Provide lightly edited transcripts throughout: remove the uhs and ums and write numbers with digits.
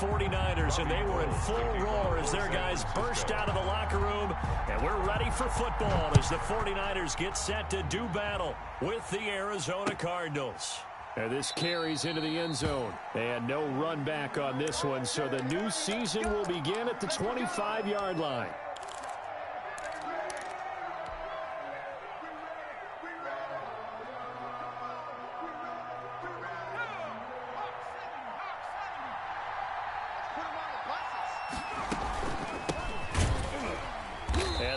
49ers, and they were in full roar as their guys burst out of the locker room. And we're ready for football as the 49ers get set to do battle with the Arizona Cardinals. And this carries into the end zone. And no run back on this one, so the new season will begin at the 25-yard line.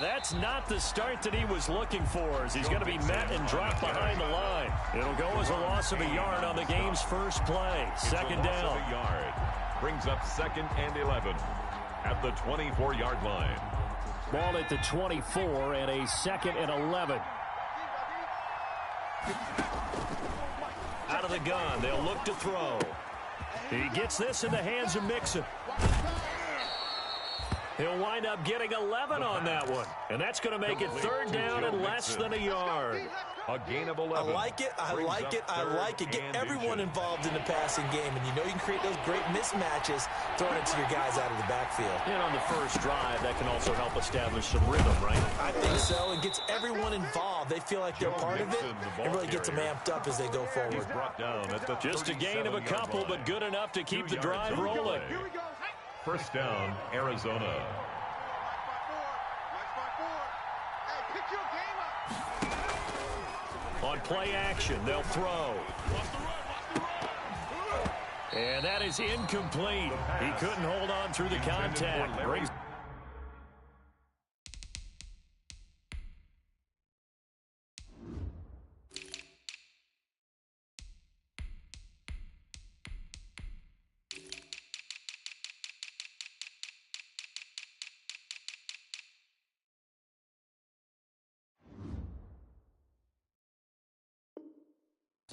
That's not the start that he was looking for, as he's going to be met and dropped behind the line. It'll go as a loss of a yard on the game's first play. Second down. A yard. Brings up 2nd and 11 at the 24-yard line. Ball at the 24 and a 2nd and 11. Out of the gun, they'll look to throw. He gets this in the hands of Mixon. He'll wind up getting 11 on that one. And that's going to make it 3rd down and less than a yard. A gain of 11. I like it. I like it. I like it. Get everyone involved in the passing game. And you know you can create those great mismatches throwing it to your guys out of the backfield. And on the first drive, that can also help establish some rhythm, right? I think so. It gets everyone involved. They feel like they're part of it. It really gets them amped up as they go forward. Just a gain of a couple, but good enough to keep the drive rolling. First down, Arizona. On play action, they'll throw. And that is incomplete. He couldn't hold on through the contact. Brings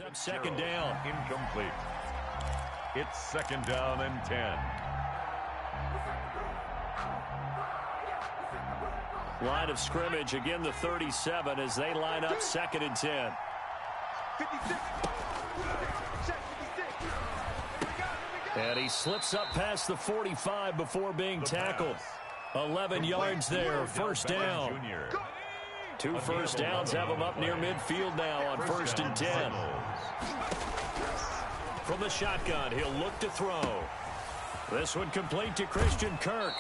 up 2nd down. Incomplete. It's 2nd down and 10. Line of scrimmage, again the 37 as they line up 2nd and 10. 56. And he slips up past the 45 before being tackled. 11 yards there, first down. 2 first downs have him up near midfield now on 1st and 10. From the shotgun, he'll look to throw. This one complete to Christian Kirk.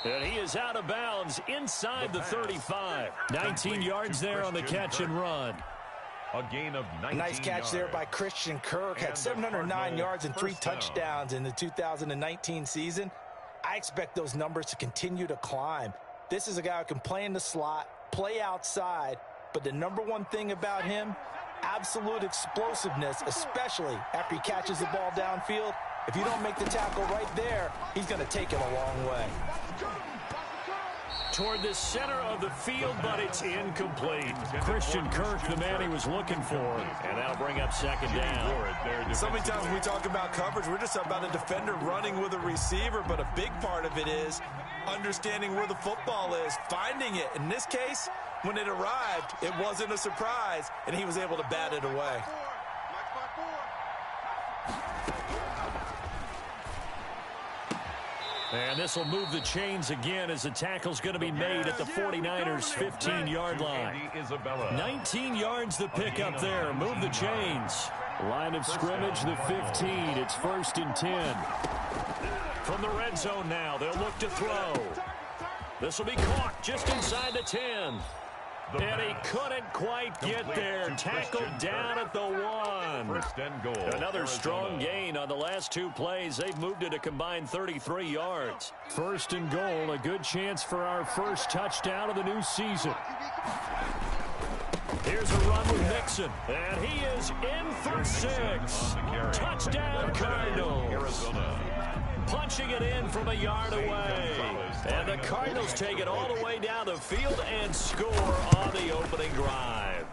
And he is out of bounds inside the 35. 19 yards there on the catch and run. A gain of 19 Nice catch there by Christian Kirk. Had 709 yards and 3 touchdowns in the 2019 season. I expect those numbers to continue to climb. This is a guy who can play in the slot, play outside, but the number one thing about him, absolute explosiveness, especially after he catches the ball downfield. If you don't make the tackle right there, he's going to take it a long way. Toward the center of the field, but it's incomplete. Christian Kirk, the man he was looking for, and that'll bring up 2nd down. So many times when we talk about coverage, we're just about a defender running with a receiver, but a big part of it is understanding where the football is, finding it. In this case, when it arrived, it wasn't a surprise, and he was able to bat it away. And this will move the chains again as the tackle's going to be made at the 49ers' 15-yard line. 19 yards the pick up there. Move the chains. Line of scrimmage, the 15. It's 1st and 10. From the red zone now, they'll look to throw. This will be caught just inside the 10. And he couldn't quite get there. Tackled down at the 1. First and goal. Another strong gain on the last 2 plays. They've moved it a combined 33 yards. 1st and goal, a good chance for our first touchdown of the new season. Here's a run with Mixon. And he is in for 6. Touchdown Cardinals. Arizona. Punching it in from a yard away. And the Cardinals take it all the way down the field and score on the opening drive.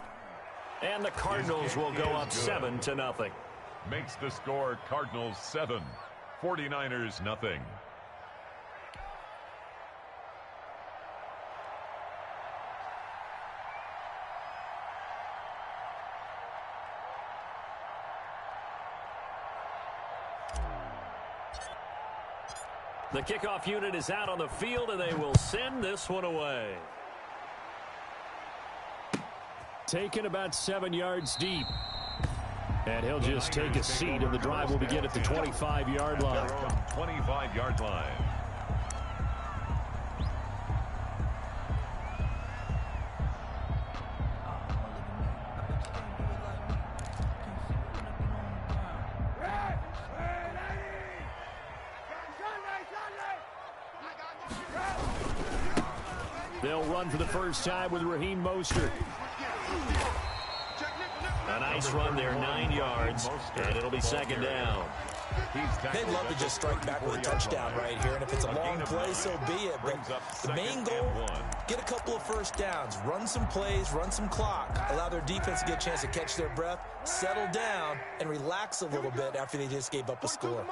And the Cardinals will go up 7-0. Makes the score Cardinals 7, 49ers nothing. The kickoff unit is out on the field, and they will send this one away. Taken about 7 yards deep. And he'll just take a seat, and the drive will begin at the 25-yard line. 25-yard line. They'll run for the first time with Raheem Mostert. A nice run there, 9 yards, and it'll be second down. They'd love to just strike back with a touchdown right here, and if it's a long play, so be it. But the main goal, get a couple of first downs, run some plays, run some clock, allow their defense to get a chance to catch their breath, settle down, and relax a little bit after they just gave up a score.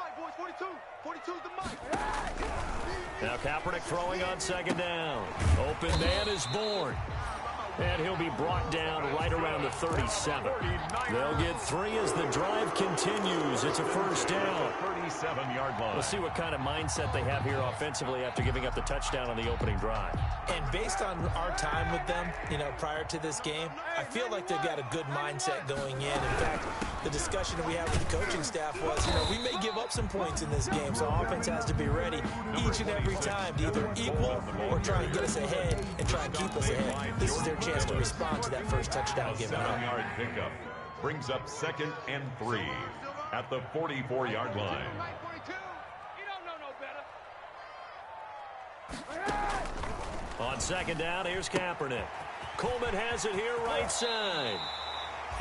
Now Kaepernick throwing on second down. Open man is born. And he'll be brought down right around the 37. They'll get 3 as the drive continues. It's a first down. 37-yard line. We'll see what kind of mindset they have here offensively after giving up the touchdown on the opening drive. And based on our time with them, prior to this game, I feel like they've got a good mindset going in. In fact, the discussion that we had with the coaching staff was, we may give up some points in this game, so offense has to be ready each and every time to either equal or try and get us ahead and try and keep us ahead. This is their chance to respond to that first touchdown given up. 7-yard pickup brings up 2nd and 3 at the 44-yard line. On second down, here's Kaepernick. Coleman has it here right side.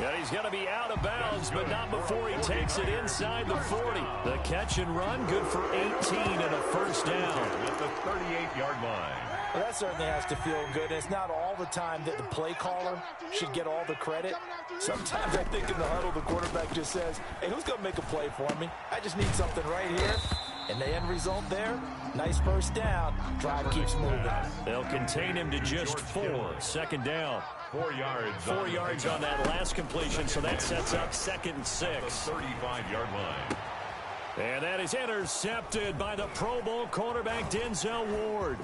And he's going to be out of bounds, but not before he takes it inside the 40. The catch and run, good for 18 and a first down. At the 38-yard line. Well, that certainly has to feel good. And it's not all the time that the play caller should get all the credit. Sometimes I think in the huddle, the quarterback just says, hey, who's going to make a play for me? I just need something right here. And the end result there, nice first down. Drive keeps moving. They'll contain him to just 4. Second down. 4 yards. 4 yards on that last completion, so that sets up 2nd and 6. 35-yard line. And that is intercepted by the Pro Bowl cornerback Denzel Ward.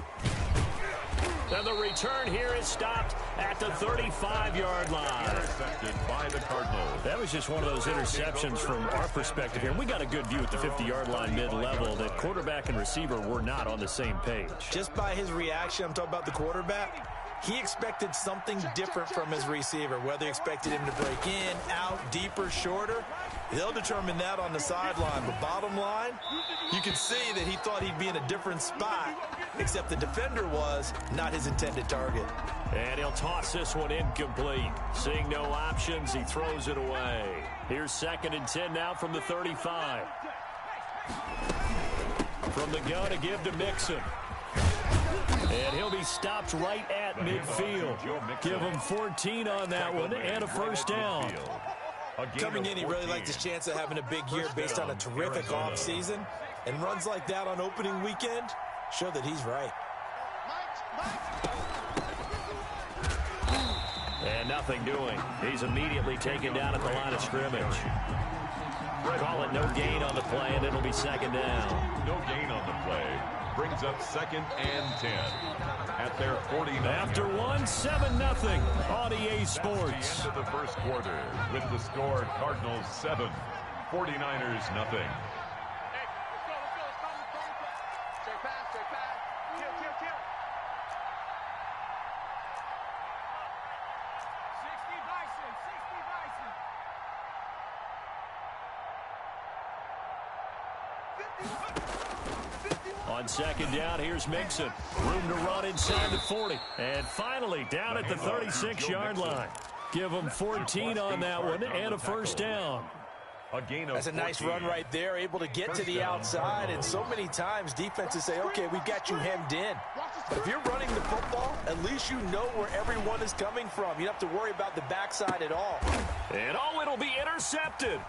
And the return here is stopped at the 35-yard line. Intercepted by the Cardinals. That was just one of those interceptions from our perspective here. We got a good view at the 50-yard line mid-level that quarterback and receiver were not on the same page. Just by his reaction, I'm talking about the quarterback, he expected something different from his receiver, whether he expected him to break in, out, deeper, shorter. They'll determine that on the sideline. But bottom line, you can see that he thought he'd be in a different spot, except the defender was not his intended target. And he'll toss this one incomplete. Seeing no options, he throws it away. Here's 2nd and 10 now from the 35. From the gun to give to Mixon. And he'll be stopped right at midfield. Give him 14 on that one and a first down. Coming in, he really liked his chance of having a big year based on a terrific offseason. And runs like that on opening weekend show that he's right. And nothing doing. He's immediately taken down at the line of scrimmage. Call it no gain on the play, and it'll be second down. No gain on the play. Brings up 2nd and 10 at their 49. After 7-0 on EA Sports. At the end of the first quarter with the score Cardinals 7, 49ers nothing. On second down, here's Mixon. Room to run inside the 40. And finally, down at the 36-yard line. Give him 14 on that one and a first down. That's a nice run right there, able to get to the outside. And so many times defenses say, okay, we've got you hemmed in. But if you're running the football, at least you know where everyone is coming from. You don't have to worry about the backside at all. And it'll be intercepted.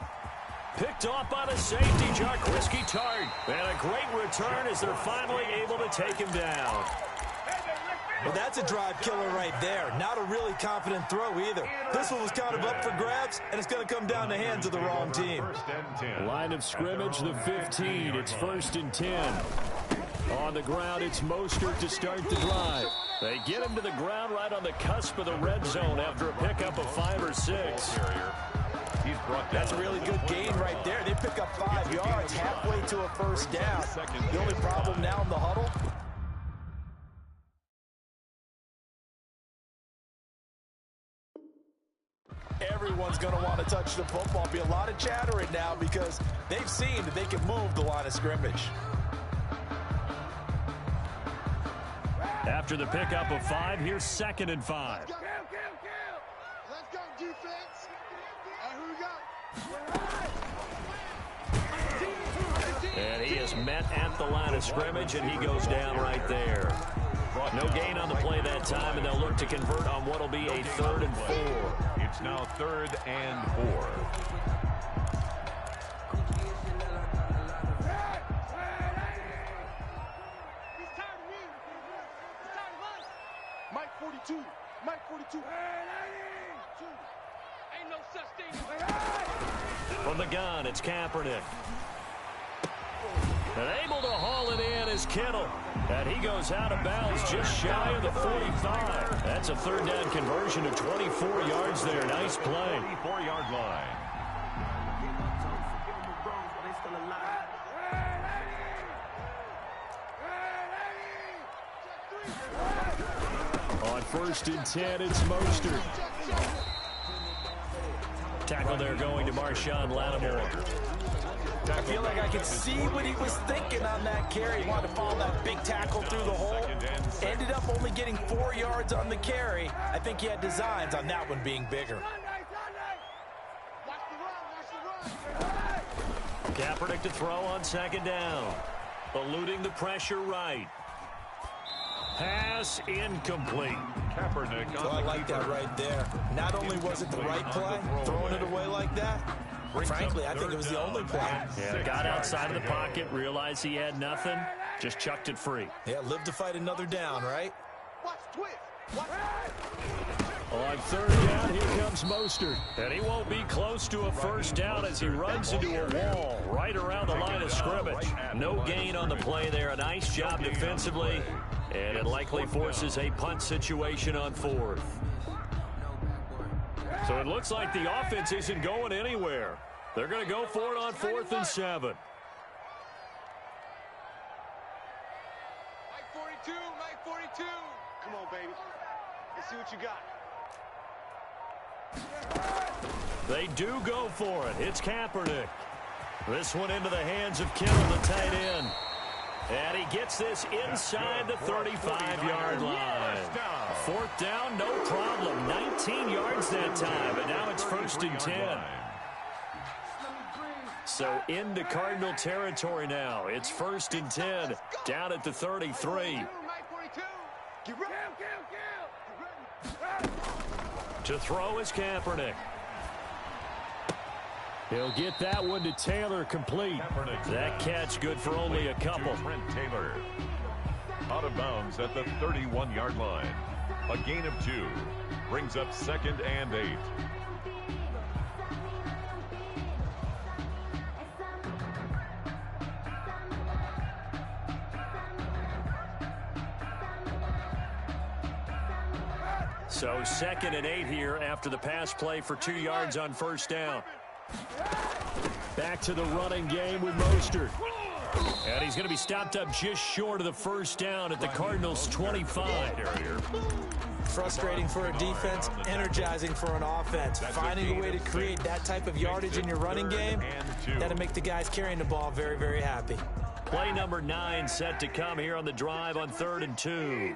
Picked off by the safety, Jaquiski Tartt. And a great return as they're finally able to take him down. Well, that's a drive killer right there. Not a really confident throw either. This one was kind of up for grabs, and it's going to come down the hands of the wrong team. Line of scrimmage, the 15. It's 1st and 10. On the ground, it's Mostert to start the drive. They get him to the ground right on the cusp of the red zone after a pickup of 5 or 6. That's a really good gain right there. They pick up 5 yards halfway to a first down. The only problem now in the huddle, everyone's going to want to touch the football. Be a lot of chattering now because they've seen that they can move the line of scrimmage. After the pickup of 5, here's 2nd and 5. Let's go, defense. Who we got? And he is met at the line of scrimmage, and he goes down right there. No gain on the play that time, and they'll look to convert on what will be a 3rd and 4. It's now 3rd and 4. Mike 42. Mike 42. Ain't no such thing. From the gun, it's Kaepernick. And able to haul it in is Kittle. And he goes out of bounds just shy of the 45. That's a 3rd down conversion to 24 yards there. Nice play. 44-yard line. On 1st and 10, it's Mostert. Tackle there going to Marshawn Lattimore. I feel like I could see what he was thinking on that carry. He wanted to follow that big tackle through the hole. Ended up only getting 4 yards on the carry. I think he had designs on that one being bigger. Kaepernick to throw on 2nd down. Eluding the pressure right. Pass incomplete. Kaepernick. Well, I like that right there. Not only was it the right play, throwing it away like that, frankly, I think it was the only play. Yeah, got outside of the pocket, realized he had nothing, just chucked it free. Yeah, live to fight another down, right? Watch twist. Watch. On 3rd down, here comes Mostert. And he won't be close to a first down as he runs into a wall right around the line of scrimmage. No gain on the play there. A nice job defensively. And it likely forces a punt situation on 4th. So it looks like the offense isn't going anywhere. They're going to go for it on 4th and 7. Mike 42. Mike 42. Come on, baby. Let's see what you got. They do go for it. It's Kaepernick. This one into the hands of Kittle, the tight end. And he gets this inside the 35-yard line. 4th down, no problem. 19 yards that time, and now it's 1st and 10. So into Cardinal territory now. It's 1st and 10, down at the 33. To throw is Kaepernick. He'll get that one to Taylor complete. That catch good for only a couple. Trent Taylor out of bounds at the 31-yard line. A gain of 2 brings up 2nd and 8. So 2nd and 8 here after the pass play for 2 yards on 1st down. Back to the running game with Mostert. And he's going to be stopped up just short of the first down at the Cardinals' 25. Frustrating for a defense, energizing for an offense. Finding a way to create that type of yardage in your running game, that'll make the guys carrying the ball very, very happy. Play number 9 set to come here on the drive on 3rd and 2.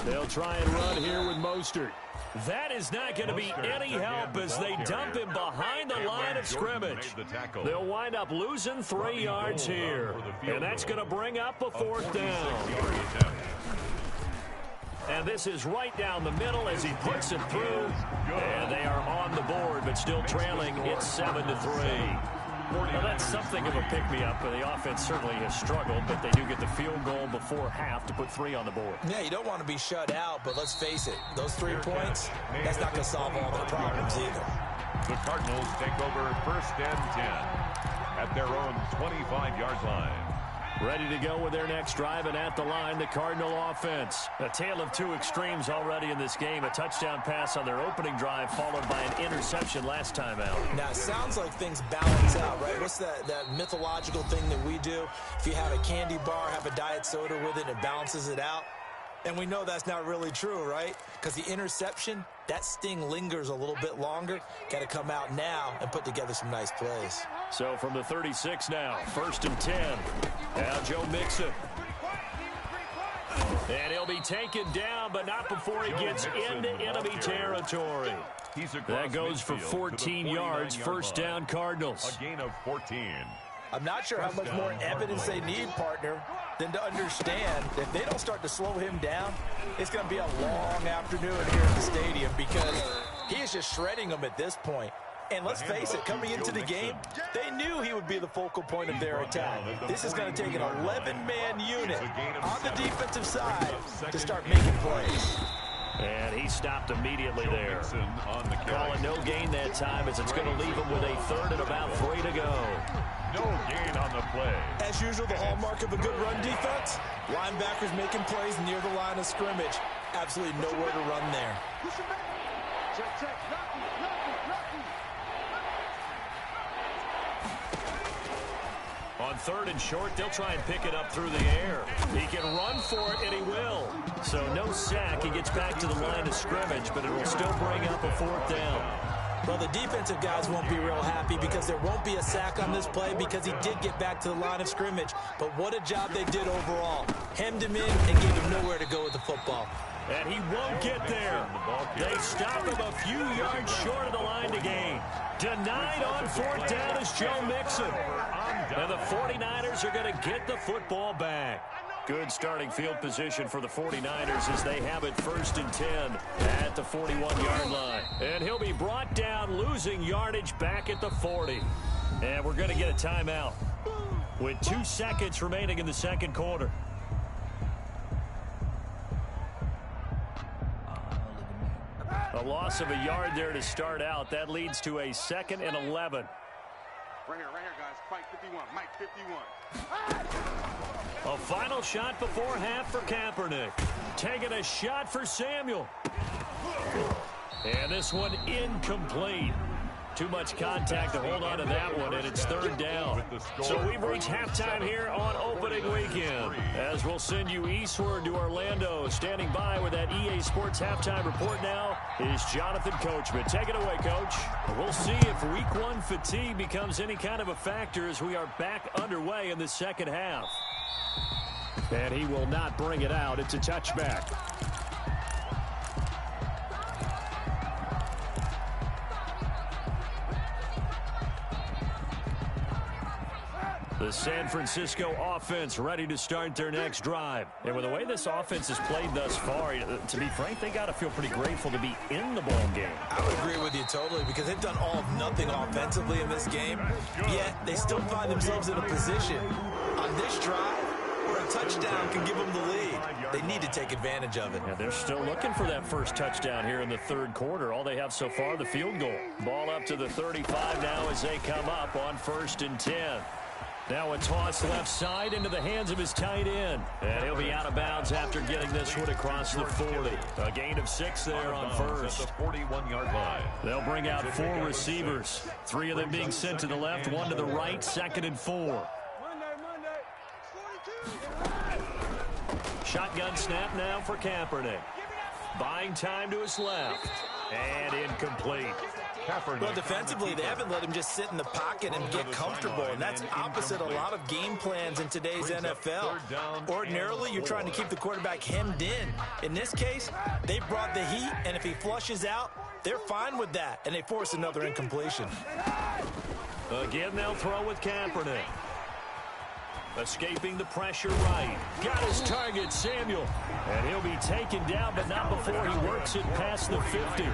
They'll try and run here with Mostert. That is not going to be any help as they dump him behind the line of scrimmage. They'll wind up losing 3 yards here. And that's going to bring up a 4th down. And this is right down the middle as he puts it through. And they are on the board, but still trailing. It's 7-3. Well, that's something of a pick-me-up. The offense certainly has struggled, but they do get the field goal before half to put 3 on the board. Yeah, you don't want to be shut out, but let's face it, those 3 points, that's not going to solve all their problems either. The Cardinals take over 1st and 10. at their own 25-yard line. Ready to go with their next drive, and at the line, the Cardinal offense. A tale of two extremes already in this game. A touchdown pass on their opening drive, followed by an interception last time out. Now, it sounds like things balance out, right? What's that mythological thing that we do? If you have a candy bar, have a diet soda with it, it balances it out. And we know that's not really true, right? Because the interception, that sting lingers a little bit longer. Got to come out now and put together some nice plays. So from the 36 now, 1st and 10. Now Joe Mixon. And he'll be taken down, but not before he gets into enemy territory. That goes for 14 yards, 1st down Cardinals. A gain of 14. I'm not sure how much more evidence they need, partner, than to understand that if they don't start to slow him down, it's going to be a long afternoon here at the stadium because he is just shredding them at this point. And let's face it, coming into the game, they knew he would be the focal point of their attack. This is going to take an 11-man unit on the defensive side to start making plays. And he stopped immediately there. Calling no gain that time as it's going to leave him with a 3rd and about 3 to go. No gain on the play. As usual, the hallmark of a good run defense, linebackers making plays near the line of scrimmage. Absolutely nowhere to run there. On 3rd and short, they'll try and pick it up through the air. He can run for it, and he will. So no sack. He gets back to the line of scrimmage, but it will still bring up a 4th down. Well, the defensive guys won't be real happy because there won't be a sack on this play because he did get back to the line of scrimmage. But what a job they did overall. Hemmed him in and gave him nowhere to go with the football. And he won't get there. They stop him a few yards short of the line to gain. Denied on 4th down is Joe Mixon. And the 49ers are going to get the football back. Good starting field position for the 49ers as they have it 1st and 10 at the 41-yard line. And he'll be brought down, losing yardage back at the 40. And we're going to get a timeout with 2 seconds remaining in the second quarter. A loss of a yard there to start out. That leads to a 2nd and 11. Right here, guys. Mike 51. Mike 51. A final shot before half for Kaepernick. Taking a shot for Samuel. And this one incomplete. Too much contact to hold on to that one, and it's 3rd down. So we've reached halftime here on opening weekend. As we'll send you eastward to Orlando. Standing by with that EA Sports halftime report now is Jonathan Coachman. Take it away, Coach. We'll see if Week 1 fatigue becomes any kind of a factor as we are back underway in the second half. And he will not bring it out. It's a touchback. The San Francisco offense ready to start their next drive. And with the way this offense has played thus far, to be frank, they got to feel pretty grateful to be in the ball game. I would agree with you totally because they've done all of nothing offensively in this game, yet they still find themselves in a position on this drive where a touchdown can give them the lead. They need to take advantage of it. Yeah, they're still looking for that first touchdown here in the 3rd quarter. All they have so far, the field goal. Ball up to the 35 now as they come up on 1st and 10. Now a toss left side into the hands of his tight end. And he'll be out of bounds after getting this one across the 40. A gain of 6 there on 1st. At the 41-yard line. They'll bring out 4 receivers. 3 of them being sent to the left, 1 to the right, 2nd and 4. Shotgun snap now for Kaepernick. Buying time to his left. And incomplete. Well, defensively, they haven't let him just sit in the pocket and get comfortable, and that's opposite a lot of game plans in today's NFL. Ordinarily, you're trying to keep the quarterback hemmed in. In this case, they brought the heat, and if he flushes out, they're fine with that, and they force another incompletion. Again, they'll throw with Kaepernick. Escaping the pressure right. Got his target, Samuel. And he'll be taken down, but not before he works it past the 50.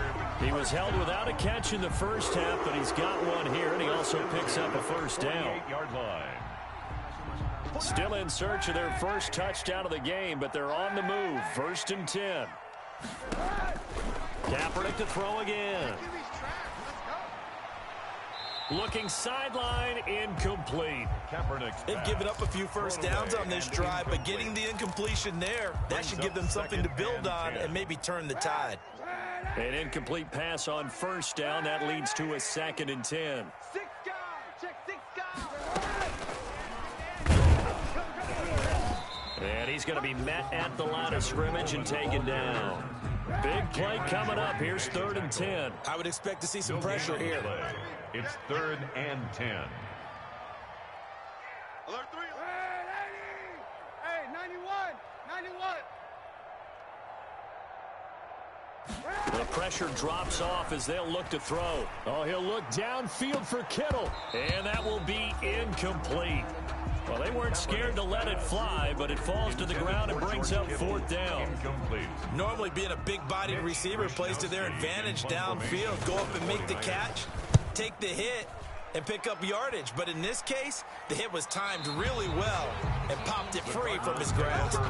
He was held without a catch in the first half, but he's got one here, and he also picks up a 1st down. 8-yard line. Still in search of their first touchdown of the game, but they're on the move. 1st and 10. Kaepernick to throw again. Looking sideline, incomplete. They've given up a few first downs on this drive, but getting the incompletion there, that should give them something to build on and maybe turn the tide. An incomplete pass on first down. That leads to a 2nd and 10. And he's going to be met at the line of scrimmage and taken down. Big play coming up. Here's 3rd and 10. I would expect to see some pressure here. It's 3rd and 10. Alert 3. Hey, 91. 91. The pressure drops off as they'll look to throw. Oh, he'll look downfield for Kittle. And that will be incomplete. Well, they weren't scared to let it fly, but it falls to the ground and brings up 4th down. Incomplete. Normally being a big-bodied receiver plays to their advantage downfield. Go up and make the catch, take the hit, and pick up yardage. But in this case, the hit was timed really well and popped it free from his grasp.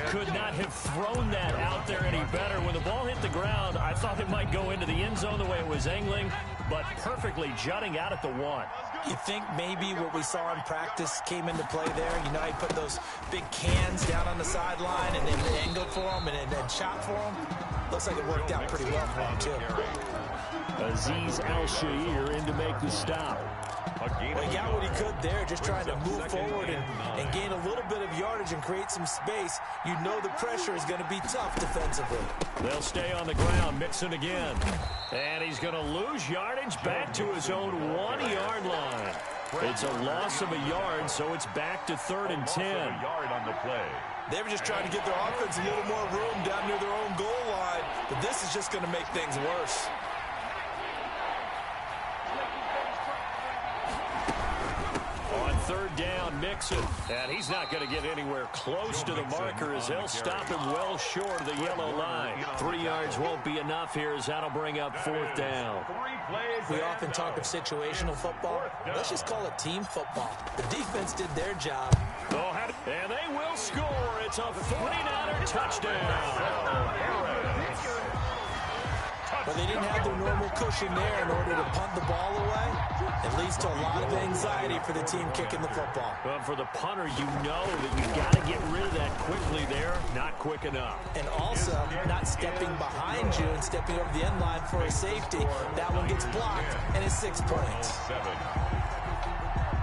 Could not have thrown that out there any better. When the ball hit the ground, I thought it might go into the end zone the way it was angling, but perfectly jutting out at the 1. You think maybe what we saw in practice came into play there? You know, he put those big cans down on the sideline and then angled for him and then shot for him. Looks like it worked out pretty well for him, too. Azeez Al-Shaair in to make the stop. Well, he got what he could there, just trying to move forward and gain a little bit of yardage and create some space. You know the pressure is going to be tough defensively. They'll stay on the ground. Mixon again. And he's going to lose yardage back to his own 1-yard line. It's a loss of a yard, so it's back to 3rd and 10. Yard on the play. They were just trying to give their offense a little more room down near their own goal line, but this is just going to make things worse. On 3rd down, Mixon. And he's not going to get anywhere close to the marker as they'll stop him well short of the yellow line. 3 yards won't be enough here as that'll bring up 4th down. We often talk of situational football. Let's just call it team football. The defense did their job. And they will score. It's a 49er touchdown. But they didn't have their normal cushion there in order to punt the ball away. It leads to a lot of anxiety for the team kicking the football. Well, for the punter, you know that you got to get rid of that quickly there. Not quick enough. And also, not stepping behind you and stepping over the end line for a safety. That one gets blocked, and it's 6 points.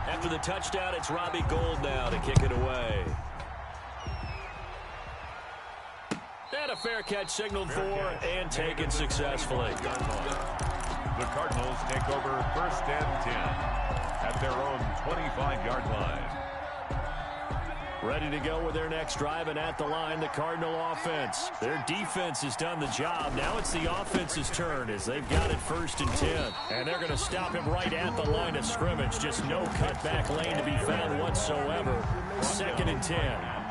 After the touchdown, it's Robbie Gould now to kick it away. And a fair catch signaled for and taken successfully. The Cardinals take over 1st and 10 at their own 25-yard line. Ready to go with their next drive, and at the line, the Cardinal offense. Their defense has done the job. Now it's the offense's turn as they've got it 1st and 10. And they're going to stop him right at the line of scrimmage. Just no cutback lane to be found whatsoever. 2nd and 10.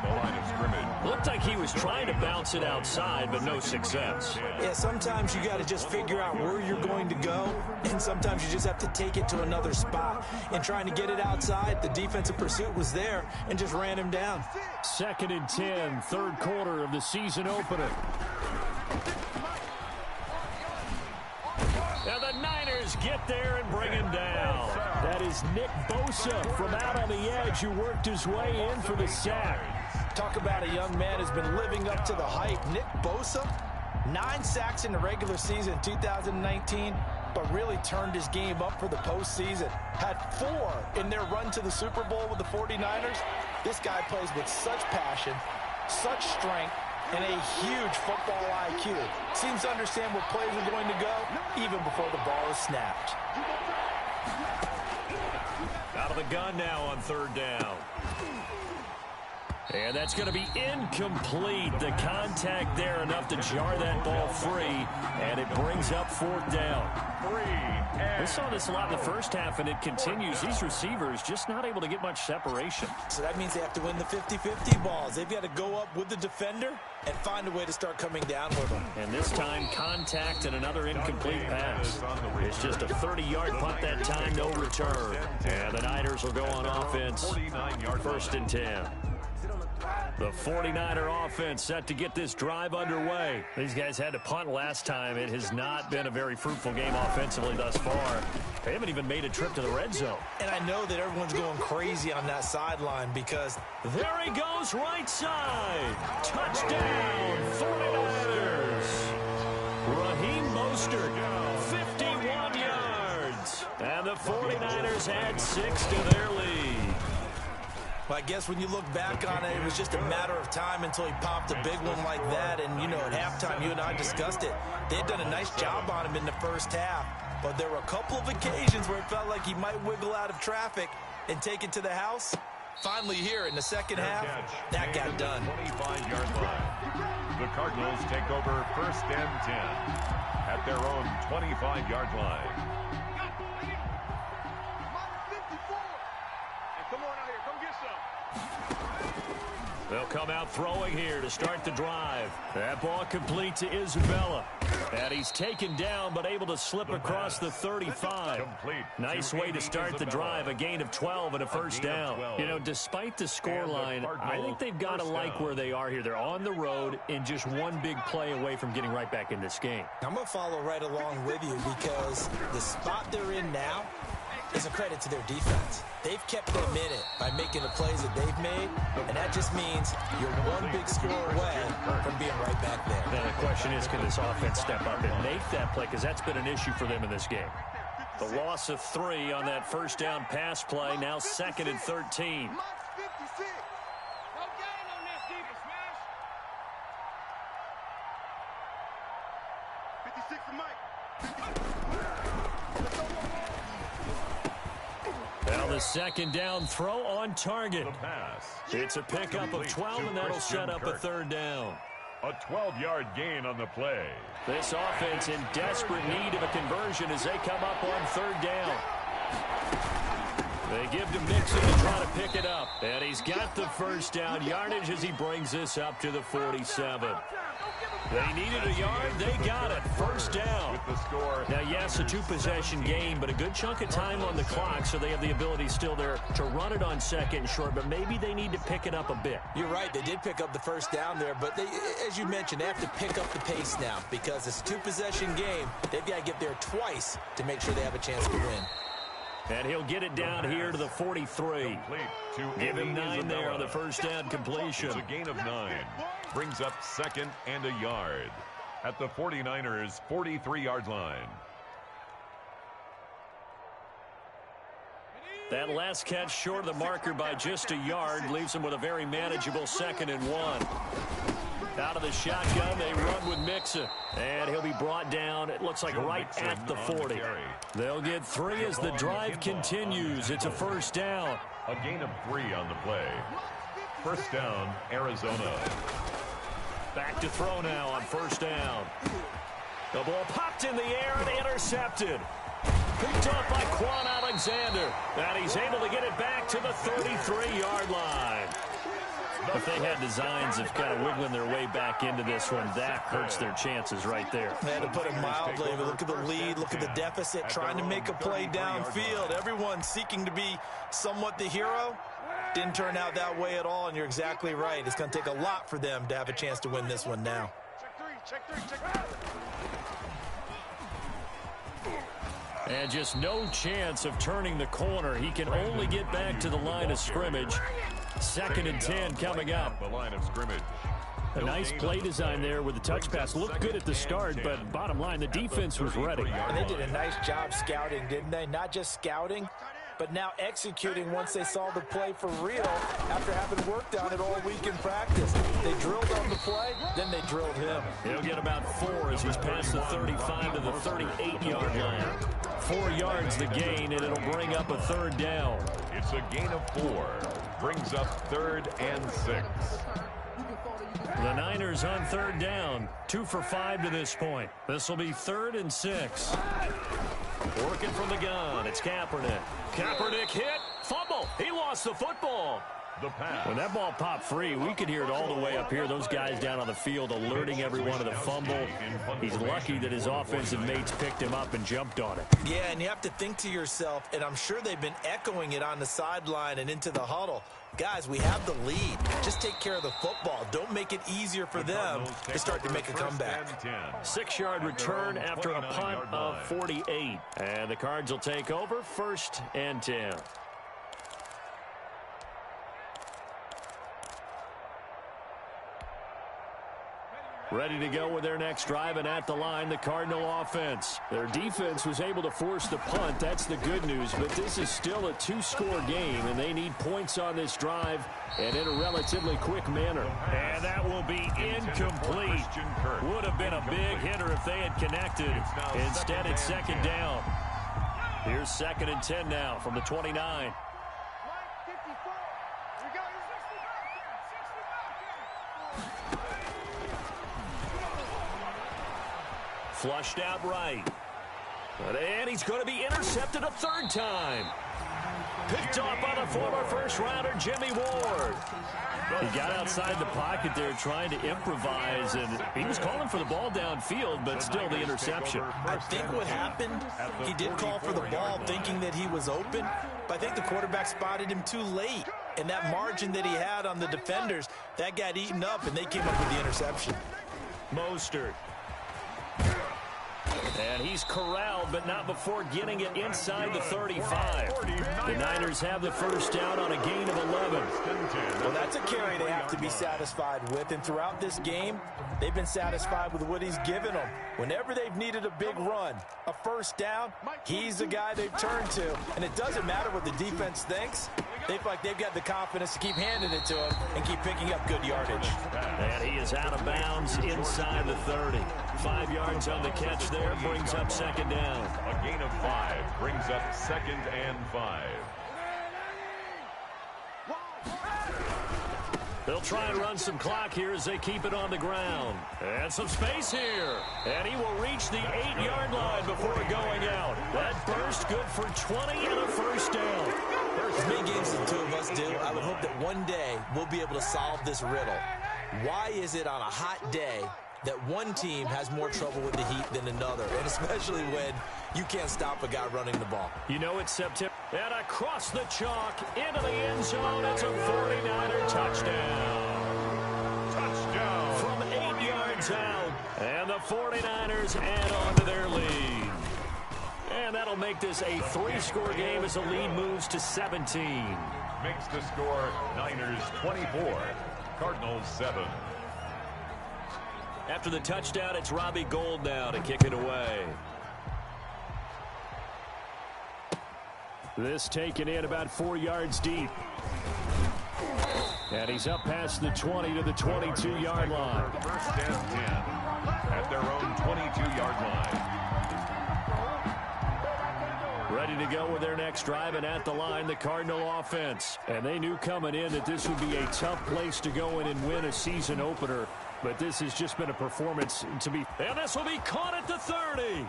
The line of scrimmage. Looked like he was trying to bounce it outside, but no success. Yeah, sometimes you got to just figure out where you're going to go, and sometimes you just have to take it to another spot. And trying to get it outside, the defensive pursuit was there and just ran him down. 2nd and 10, 3rd quarter of the season opener. And the Niners get there and bring him down. That is Nick Bosa from out on the edge who worked his way in for the sack. Talk about a young man who's been living up to the hype. Nick Bosa, 9 sacks in the regular season 2019, but really turned his game up for the postseason. Had 4 in their run to the Super Bowl with the 49ers. This guy plays with such passion, such strength, and a huge football IQ. Seems to understand where plays are going to go even before the ball is snapped. Out of the gun now on 3rd down. And that's going to be incomplete. The contact there enough to jar that ball free, and it brings up 4th down. We saw this a lot in the first half, and it continues. These receivers just not able to get much separation. So that means they have to win the 50-50 balls. They've got to go up with the defender and find a way to start coming down with them. And this time, contact and another incomplete pass. It's just a 30-yard punt that time, no return. And the Niners will go on offense. 1st and 10. The 49er offense set to get this drive underway. These guys had to punt last time. It has not been a very fruitful game offensively thus far. They haven't even made a trip to the red zone. And I know that everyone's going crazy on that sideline because... There he goes, right side. Touchdown, 49ers. Raheem Mostert, 51 yards. And the 49ers add 6 to their lead. Well, I guess when you look back on it, it was just a matter of time until he popped a big one like that. And, you know, at halftime, you and I discussed it. They had done a nice job on him in the first half. But there were a couple of occasions where it felt like he might wiggle out of traffic and take it to the house. Finally here in the second half, that got done. 25-yard line. The Cardinals take over 1st and 10 at their own 25-yard line. They'll come out throwing here to start the drive. That ball complete to Isabella. And he's taken down but able to slip across the 35. Nice way to start the drive. A gain of 12 and a first down. You know, despite the scoreline, I think they've got to like where they are here. They're on the road and just one big play away from getting right back in this game. I'm going to follow right along with you because the spot they're in now is a credit to their defense. They've kept them in it by making the plays that they've made, and that just means you're one big score away from being right back there. Now the question is, can this offense step up and make that play? Because that's been an issue for them in this game. The loss of 3 on that first down pass play, now 2nd and 13. Now the second down throw on target. It's a pickup of 12, and that'll set up a 3rd down. A 12-yard gain on the play. This offense in desperate need of a conversion as they come up on 3rd down. They give to Mixon to try to pick it up. And he's got the first down yardage as he brings this up to the 47. They needed a yard. They got it. First down. With the score. Now, yes, a 2-possession game, but a good chunk of time on the clock, so they have the ability still there to run it on 2nd and short, but maybe they need to pick it up a bit. You're right. They did pick up the first down there, but they, as you mentioned, they have to pick up the pace now because it's a 2-possession game. They've got to get there twice to make sure they have a chance to win. And he'll get it down here to the 43. Give him 9 there on the first down completion. It's a gain of 9. Brings up 2nd and a yard at the 49ers' 43-yard line. That last catch short of the marker by just a yard leaves him with a very manageable 2nd and 1. Out of the shotgun, they run with Mixon. And he'll be brought down, it looks like right at the 40. They'll get 3 as the drive continues. It's a first down. A gain of 3 on the play. First down, Arizona. Back to throw now on first down. The ball popped in the air and intercepted. Picked up by Quan Alexander. And he's able to get it back to the 33-yard line. If they had designs of kind of wiggling their way back into this one, that hurts their chances right there. They had to put it mildly, but look at the lead, look at the deficit, trying to make a play downfield. Everyone seeking to be somewhat the hero. Didn't turn out that way at all, and you're exactly right. It's going to take a lot for them to have a chance to win this one now. Check three. And just no chance of turning the corner. He can only get back to the line of scrimmage. 2nd and 10 coming up. The line of scrimmage. A nice play design there with the touch pass. Looked good at the start, but bottom line, the defense was ready. And they did a nice job scouting, didn't they? Not just scouting, but now executing once they saw the play for real after having worked on it all week in practice. They drilled on the play, then they drilled him. He'll get about 4 as he's past the 35 to the 38-yard line. 4 yards the gain, and it'll bring up a 3rd down. It's a gain of 4. Brings up 3rd and 6. The Niners on 3rd down. 2 for 5 to this point. This will be 3rd and 6. Working from the gun. It's Kaepernick. Kaepernick hit. Fumble. He lost the football. The pass. When that ball popped free, we could hear it all the way up here. Those guys down on the field alerting everyone of the fumble. He's lucky that his offensive mates picked him up and jumped on it. Yeah, and you have to think to yourself, and I'm sure they've been echoing it on the sideline and into the huddle. Guys, we have the lead. Just take care of the football. Don't make it easier for them to start to make a comeback. 6-yard return after a punt of 48. And the Cards will take over 1st and 10. Ready to go with their next drive, and at the line, the Cardinal offense. Their defense was able to force the punt. That's the good news, but this is still a 2-score game, and they need points on this drive and in a relatively quick manner. And that will be incomplete. Would have been a big hitter if they had connected. Instead, it's 2nd down. Here's 2nd and 10 now from the 29. Flushed out right. And he's going to be intercepted a 3rd time. Picked off by the former first-rounder, Jimmy Ward. He got outside the pocket there trying to improvise, and he was calling for the ball downfield, but still the interception. I think what happened, he did call for the ball thinking that he was open, but I think the quarterback spotted him too late. And that margin that he had on the defenders, that got eaten up, and they came up with the interception. Mostert. And he's corralled, but not before getting it inside the 35. The Niners have the 1st down on a gain of 11. Well, that's a carry they have to be satisfied with. And throughout this game, they've been satisfied with what he's given them. Whenever they've needed a big run, a 1st down, he's the guy they've turned to. And it doesn't matter what the defense thinks. They feel like they've got the confidence to keep handing it to him and keep picking up good yardage. And he is out of bounds inside the 30. 5 yards on the catch there, brings up 2nd down. A gain of 5 brings up 2nd and 5. They'll try and run some clock here as they keep it on the ground. And some space here. And he will reach the 8-yard line before going out. That burst good for 20 and a 1st down. As many games as the two of us do, I would hope that one day we'll be able to solve this riddle. Why is it on a hot day that one team has more trouble with the heat than another, and especially when you can't stop a guy running the ball? You know it's September. And across the chalk, into the end zone, it's a 49er touchdown. Touchdown. From 8 yards out, and the 49ers add on to their lead. And that'll make this a 3-score game as the lead moves to 17. Makes the score Niners 24, Cardinals 7. After the touchdown, it's Robbie Gould now to kick it away. This taken in about 4 yards deep. And he's up past the 20 to the 22-yard line. 1st and 10 at their own 22-yard line. Ready to go with their next drive, and at the line, the Cardinal offense. And they knew coming in that this would be a tough place to go in and win a season opener. But this has just been a performance to be. And this will be caught at the 30.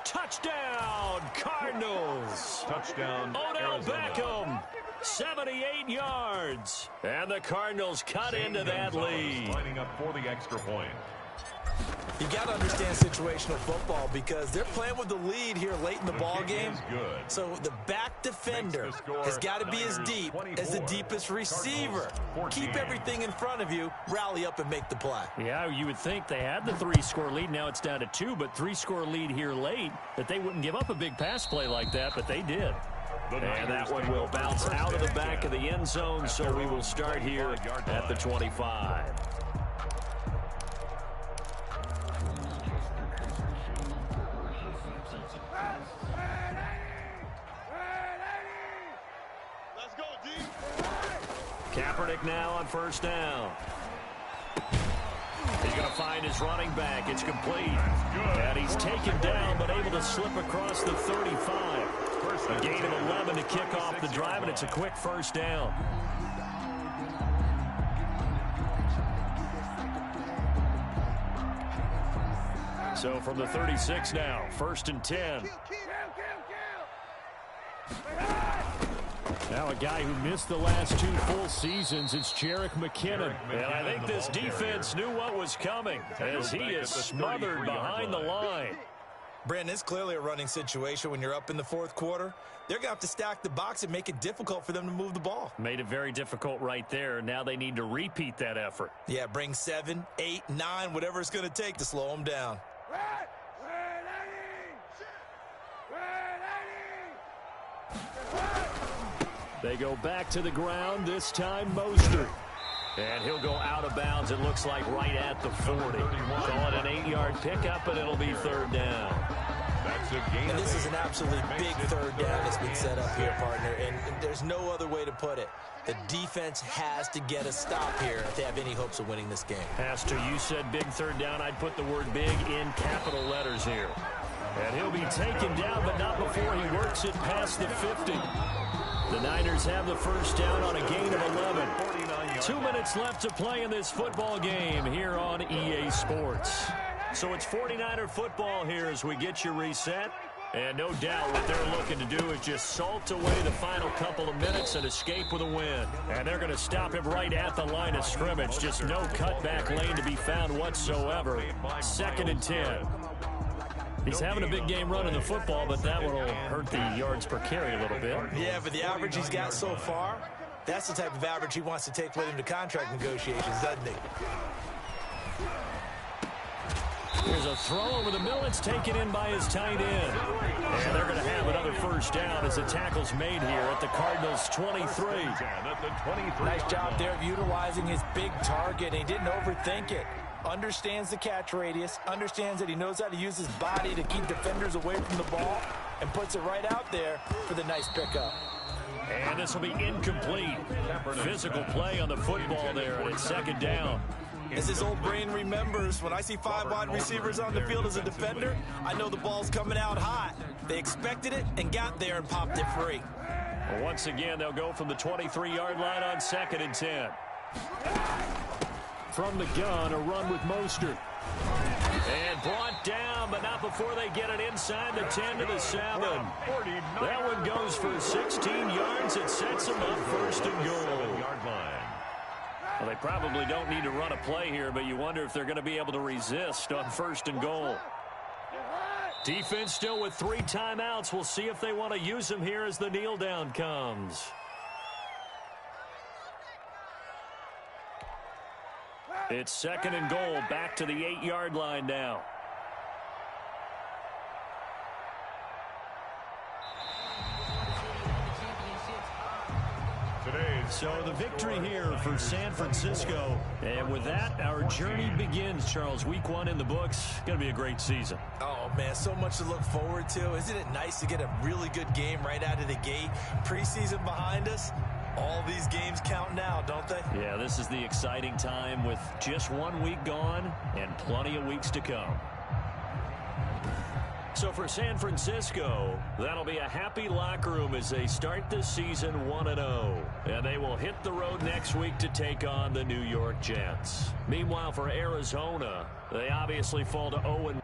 Touchdown, Cardinals. Touchdown, Odell Arizona. Beckham, 78 yards. And the Cardinals cut into that lead. Lining up for the extra point. You got to understand situational football because they're playing with the lead here late in the ball game. So the back defender has got to be as deep as the deepest receiver. Keep everything in front of you, rally up and make the play. Yeah, you would think they had the 3-score lead. Now it's down to 2, but 3-score lead here late, that they wouldn't give up a big pass play like that, but they did. And that one will bounce out of the back of the end zone, so we will start here at the 25. Kaepernick now on 1st down. He's going to find his running back. It's complete. And he's taken down, but able to slip across the 35. A gain of 11 to kick off the drive, and it's a quick 1st down. So from the 36 now, 1st and 10. Now a guy who missed the last 2 full seasons, it's Jerick McKinnon. And I think this defense knew what was coming as he is smothered behind the line. Brandon, it's clearly a running situation when you're up in the fourth quarter. They're going to have to stack the box and make it difficult for them to move the ball. Made it very difficult right there. Now they need to repeat that effort. Yeah, bring 7, 8, 9, whatever it's going to take to slow them down. They go back to the ground, this time Mostert. And he'll go out of bounds, it looks like right at the 40. Call it an 8-yard pickup, and it'll be 3rd down. And this is an absolutely big 3rd down that's been set up here, partner. And there's no other way to put it. The defense has to get a stop here if they have any hopes of winning this game. Has to. You said big 3rd down. I'd put the word big in capital letters here. And he'll be taken down, but not before he works it past the 50. The Niners have the 1st down on a gain of 11. 2 minutes left to play in this football game here on EA Sports. So it's 49er football here as we get you reset. And no doubt what they're looking to do is just salt away the final couple of minutes and escape with a win. And they're going to stop him right at the line of scrimmage. Just no cutback lane to be found whatsoever. 2nd and 10. He's having a big game running the football, but that one will hurt the yards per carry a little bit. Yeah, but the average he's got so far, that's the type of average he wants to take with him to contract negotiations, doesn't he? Here's a throw over the middle. It's taken in by his tight end. And they're going to have another 1st down as the tackle's made here at the Cardinals' 23. Nice job there of utilizing his big target. He didn't overthink it. Understands the catch radius, understands that he knows how to use his body to keep defenders away from the ball, and puts it right out there for the nice pickup. And this will be incomplete. Physical play on the football there, and it's 2nd down. As his old brain remembers, when I see 5 wide receivers on the field as a defender, I know the ball's coming out hot. They expected it and got there and popped it free. Well, once again, they'll go from the 23-yard line on 2nd and 10. From the gun, a run with Mostert. And brought down, but not before they get it inside the 10 to the 7. That one goes for 16 yards. It sets them up 1st and goal. Well, they probably don't need to run a play here, but you wonder if they're going to be able to resist on 1st and goal. Defense still with 3 timeouts. We'll see if they want to use them here as the kneel down comes. It's 2nd and goal, back to the 8-yard line now. So the victory here for San Francisco. And with that, our journey begins, Charles. Week 1 in the books. Going to be a great season. Oh, man, so much to look forward to. Isn't it nice to get a really good game right out of the gate? Preseason behind us. All these games count now, don't they? Yeah, this is the exciting time with just 1 week gone and plenty of weeks to come. So for San Francisco, that'll be a happy locker room as they start this season 1-0. And they will hit the road next week to take on the New York Jets. Meanwhile, for Arizona, they obviously fall to 0-.